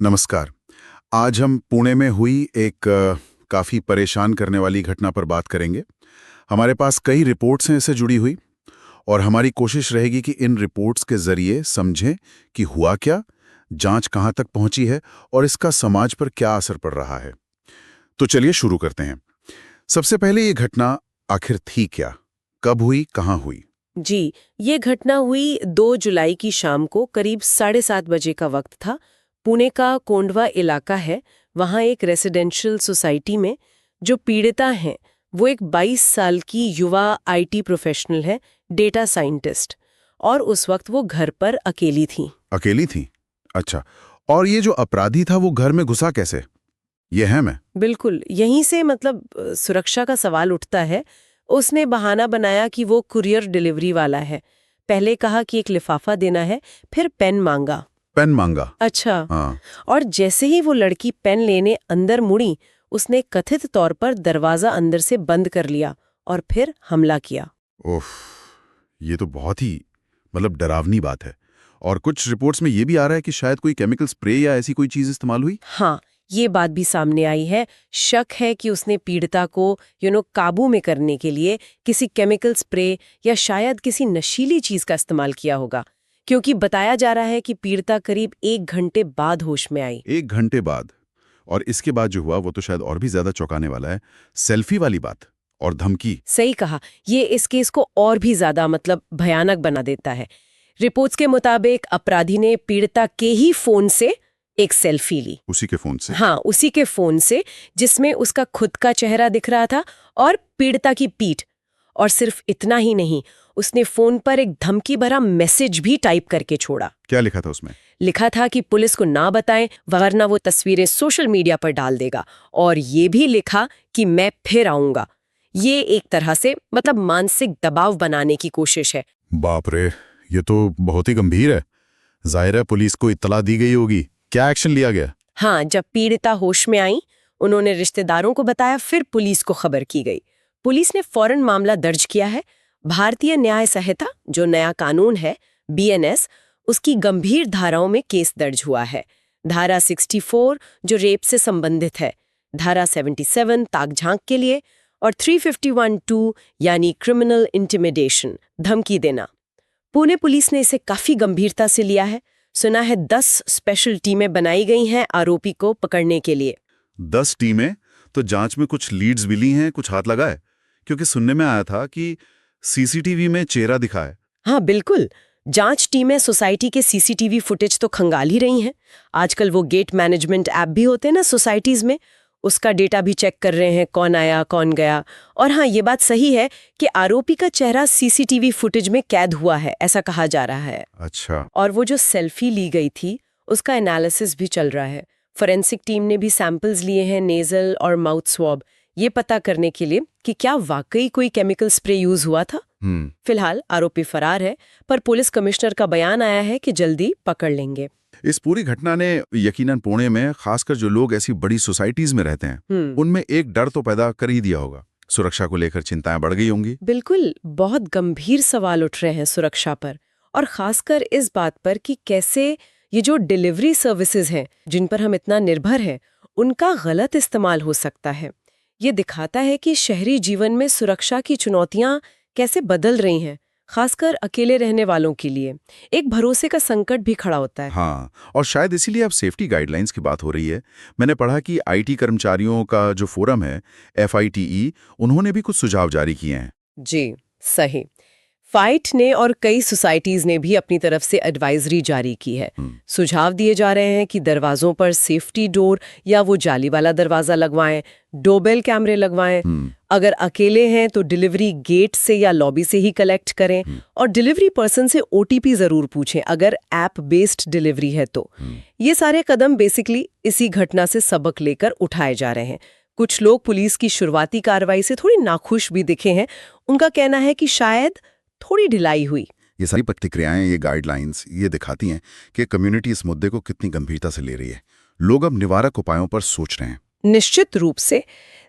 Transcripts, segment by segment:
नमस्कार। आज हम पुणे में हुई एक काफ़ी परेशान करने वाली घटना पर बात करेंगे। हमारे पास कई रिपोर्ट्स हैं इससे जुड़ी हुई और हमारी कोशिश रहेगी कि इन रिपोर्ट्स के ज़रिए समझें कि हुआ क्या, जांच कहाँ तक पहुंची है और इसका समाज पर क्या असर पड़ रहा है। तो चलिए शुरू करते हैं। सबसे पहले ये घटना आखिर थी क्या, कब हुई, कहाँ हुई? जी, ये घटना हुई 2 जुलाई की शाम को करीब 7:30 बजे का वक्त था। पुणे का कोंडवा इलाका है, वहाँ एक रेसिडेंशियल सोसाइटी में जो पीड़िता हैं, वो एक 22 साल की युवा आईटी प्रोफेशनल है, डेटा साइंटिस्ट, और उस वक्त वो घर पर अकेली थी। अकेली थी? अच्छा। और ये जो अपराधी था वो घर में घुसा कैसे? ये है मैं। बिल्कुल, यहीं से मतलब सुरक्षा का सवाल उठता है। उसने बहाना बनाया कि वो कुरियर डिलीवरी वाला है। पहले कहा कि एक लिफाफा देना है, फिर पेन मांगा। पेन मांगा? अच्छा। हाँ। और जैसे ही वो लड़की पेन लेने अंदर मुड़ी, उसने कथित तौर पर दरवाजा अंदर से बंद कर लिया और फिर हमला किया। ओह, ये तो बहुत ही डरावनी बात है। और कुछ रिपोर्ट्स में ये भी आ रहा है कि शायद कोई केमिकल स्प्रे या ऐसी कोई चीज इस्तेमाल हुई। हाँ, ये बात भी सामने आई है। शक है कि उसने पीड़िता को काबू में करने के लिए किसी केमिकल स्प्रे या शायद किसी नशीली चीज का इस्तेमाल किया होगा, क्योंकि बताया जा रहा है कि पीड़िता करीब 1 घंटे बाद होश में आई। 1 घंटे बाद? और इसके बाद जो हुआ वो तो शायद और भी ज्यादा चौंकाने वाला है। सेल्फी वाली बात और धमकी। सही कहा, ये इस केस को और भी ज्यादा भयानक बना देता है। रिपोर्ट्स के मुताबिक अपराधी ने पीड़िता के ही फोन से एक सेल्फी ली। उसी के फोन से? हाँ, उसी के फोन से, जिसमें उसका खुद का चेहरा दिख रहा था और पीड़िता की पीठ। और सिर्फ इतना ही नहीं, उसने फोन पर एक धमकी भरा मैसेज भी टाइप करके छोड़ा। क्या लिखा था उसमें? लिखा था कि पुलिस को ना बताएं, वरना वो तस्वीरें सोशल मीडिया पर डाल देगा। और ये भी लिखा कि मैं फिर आऊंगा। ये एक तरह से मानसिक दबाव बनाने की कोशिश है। बाप रे, ये तो बहुत ही गंभीर है। जाहिर है पुलिस को इत्तला दी गई होगी। क्या एक्शन लिया गया? हाँ, जब पीड़िता होश में आई, उन्होंने रिश्तेदारों को बताया, फिर पुलिस को खबर की गई। पुलिस ने फौरन मामला दर्ज किया है। भारतीय न्याय संहिता, जो नया कानून है, बीएनएस, उसकी गंभीर धाराओं में केस दर्ज हुआ है। धारा 64 जो रेप से संबंधित है, धारा 77 ताक-झांक के लिए, और 351(2) यानी क्रिमिनल इंटिमिडेशन, धमकी देना। पुणे पुलिस ने इसे काफी गंभीरता से लिया है। सुना है 10 स्पेशल टीमें बनाई गई हैं आरोपी को पकड़ने के लिए। 10 टीमें? तो जांच में कुछ लीड्स भी ली हैं, कुछ हाथ लगा है? क्योंकि सुनने में आया था कि सीसीटीवी में चेहरा दिखा है। हाँ बिल्कुल, जांच टीमें सोसाइटी के सीसीटीवी फुटेज तो खंगाल ही रही हैं। आजकल वो गेट मैनेजमेंट ऐप भी होते हैं ना सोसाइटीज में, उसका डेटा भी चेक कर रहे हैं, कौन आया कौन गया। और हाँ, ये बात सही है कि आरोपी का चेहरा सीसीटीवी फुटेज में कैद हुआ है, ऐसा कहा जा रहा है। अच्छा। और वो जो सेल्फी ली गई थी, उसका एनालिसिस भी चल रहा है। फोरेंसिक टीम ने भी सैंपल्स लिए हैं, नेजल और माउथ स्वैब, ये पता करने के लिए कि क्या वाकई कोई केमिकल स्प्रे यूज हुआ था। फिलहाल आरोपी फरार है, पर पुलिस कमिश्नर का बयान आया है कि जल्दी पकड़ लेंगे। इस पूरी घटना ने यकीनन पुणे में, खासकर जो लोग ऐसी बड़ी सोसाइटीज में रहते हैं, उनमें एक डर तो पैदा कर ही दिया होगा। सुरक्षा को लेकर चिंताएं बढ़ गई होंगी। बिल्कुल, बहुत गंभीर सवाल उठ रहे हैं सुरक्षा पर, और खासकर इस बात पर कि कैसे ये जो डिलीवरी सर्विसेज हैं, जिन पर हम इतना निर्भर हैं, उनका गलत इस्तेमाल हो सकता है। ये दिखाता है कि शहरी जीवन में सुरक्षा की चुनौतियां कैसे बदल रही हैं, खासकर अकेले रहने वालों के लिए। एक भरोसे का संकट भी खड़ा होता है। हाँ, और शायद इसीलिए अब सेफ्टी गाइडलाइंस की बात हो रही है। मैंने पढ़ा कि आईटी कर्मचारियों का जो फोरम है, FITE, उन्होंने भी कुछ सुझाव जारी किए हैं। जी, सही। फाइट ने और कई सोसाइटीज ने भी अपनी तरफ से एडवाइजरी जारी की है। सुझाव दिए जा रहे हैं कि दरवाजों पर सेफ्टी डोर या वो जाली वाला दरवाजा लगवाएं, डोरबेल कैमरे लगवाएं। अगर अकेले हैं तो डिलीवरी गेट से या लॉबी से ही कलेक्ट करें, और डिलीवरी पर्सन से OTP जरूर पूछें अगर ऐप बेस्ड डिलीवरी है तो। ये सारे कदम बेसिकली इसी घटना से सबक लेकर उठाए जा रहे हैं। कुछ लोग पुलिस की शुरुआती कार्रवाई से थोड़ी नाखुश भी दिखे हैं। उनका कहना है कि शायद थोड़ी ढिलाई हुई। ये सारी प्रतिक्रियाएं, ये गाइडलाइंस, ये दिखाती हैं कि कम्युनिटी इस मुद्दे को कितनी गंभीरता से ले रही है। लोग अब निवारक उपायों पर सोच रहे हैं। निश्चित रूप से।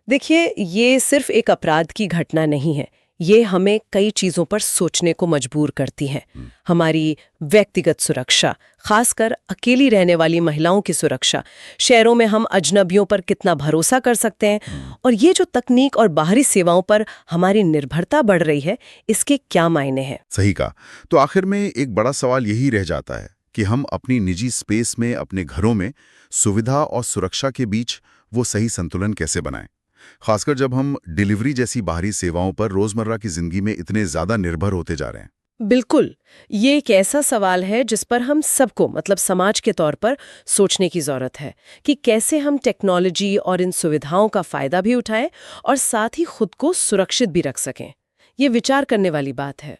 देखिए, ये सिर्फ एक अपराध की घटना नहीं है, ये हमें कई चीज़ों पर सोचने को मजबूर करती हैं। हमारी व्यक्तिगत सुरक्षा, खासकर अकेली रहने वाली महिलाओं की सुरक्षा, शहरों में हम अजनबियों पर कितना भरोसा कर सकते हैं, और ये जो तकनीक और बाहरी सेवाओं पर हमारी निर्भरता बढ़ रही है, इसके क्या मायने हैं। सही कहा। तो आखिर में एक बड़ा सवाल यही रह जाता है कि हम अपनी निजी स्पेस में, अपने घरों में सुविधा और सुरक्षा के बीच वो सही संतुलन कैसे बनाएं, खासकर जब हम डिलीवरी जैसी बाहरी सेवाओं पर रोजमर्रा की जिंदगी में इतने ज्यादा निर्भर होते जा रहे हैं। बिल्कुल, ये एक ऐसा सवाल है जिस पर हम सबको, मतलब समाज के तौर पर, सोचने की ज़रूरत है कि कैसे हम टेक्नोलॉजी और इन सुविधाओं का फ़ायदा भी उठाएं और साथ ही खुद को सुरक्षित भी रख सकें। ये विचार करने वाली बात है।